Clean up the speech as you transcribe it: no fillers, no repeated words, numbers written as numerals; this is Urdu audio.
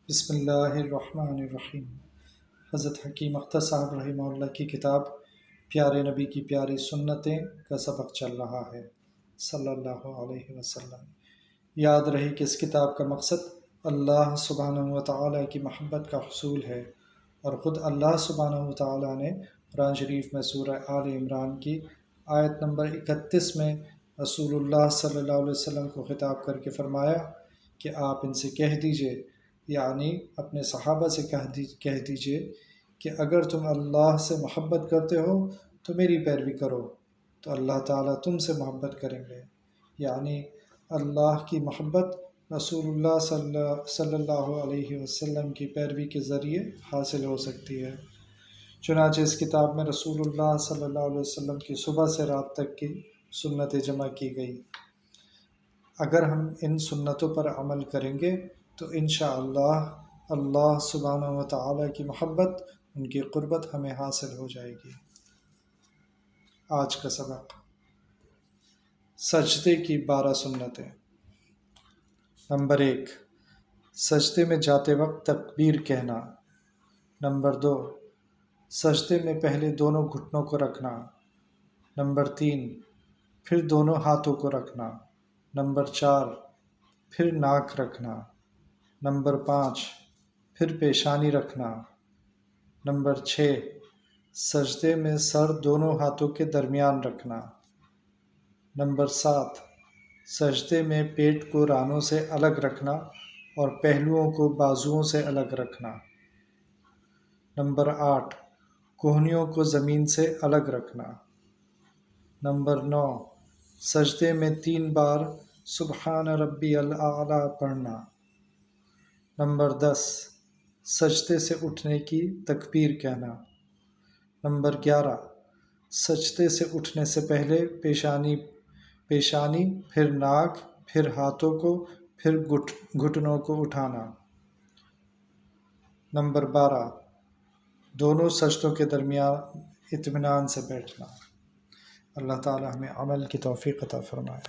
بسم اللہ الرحمن الرحیم۔ حضرت حکیم اختر صاحب رحمہ اللہ کی کتاب پیارے نبی کی پیاری سنتیں کا سبق چل رہا ہے صلی اللہ علیہ وسلم۔ یاد رہے کہ اس کتاب کا مقصد اللہ سبحانہ وتعالی کی محبت کا حصول ہے، اور خود اللہ سبحانہ وتعالی نے قرآن شریف میں سورہ آل عمران کی آیت نمبر 31 میں رسول اللہ صلی اللہ علیہ وسلم کو خطاب کر کے فرمایا کہ آپ ان سے کہہ دیجئے، یعنی اپنے صحابہ سے کہہ دیجئے کہ اگر تم اللہ سے محبت کرتے ہو تو میری پیروی کرو تو اللہ تعالیٰ تم سے محبت کریں گے۔ یعنی اللہ کی محبت رسول اللہ صلی اللہ علیہ وسلم کی پیروی کے ذریعے حاصل ہو سکتی ہے۔ چنانچہ اس کتاب میں رسول اللہ صلی اللہ علیہ وسلم کی صبح سے رات تک کی سنتیں جمع کی گئی۔ اگر ہم ان سنتوں پر عمل کریں گے تو انشاءاللہ اللہ سبحانہ وتعالی کی محبت، ان کی قربت ہمیں حاصل ہو جائے گی۔ آج کا سبق، سجدے کی 12 سنتیں۔ نمبر 1، سجدے میں جاتے وقت تکبیر کہنا۔ نمبر 2، سجدے میں پہلے دونوں گھٹنوں کو رکھنا۔ نمبر 3، پھر دونوں ہاتھوں کو رکھنا۔ نمبر 4، پھر ناک رکھنا۔ نمبر 5، پھر پیشانی رکھنا۔ نمبر 6، سجدے میں سر دونوں ہاتھوں کے درمیان رکھنا۔ نمبر 7، سجدے میں پیٹ کو رانوں سے الگ رکھنا اور پہلوؤں کو بازوؤں سے الگ رکھنا۔ نمبر 8، کہنیوں کو زمین سے الگ رکھنا۔ نمبر 9، سجدے میں 3 بار سبحان ربی الاعلیٰ پڑھنا۔ نمبر 10، سجدے سے اٹھنے کی تکبیر کہنا۔ نمبر 11، سجدے سے اٹھنے سے پہلے پیشانی، پھر ناک، پھر ہاتھوں کو، پھر گھٹنوں کو اٹھانا۔ نمبر 12، دونوں سجدوں کے درمیان اطمینان سے بیٹھنا۔ اللہ تعالی ہمیں عمل کی توفیق عطا فرمائے۔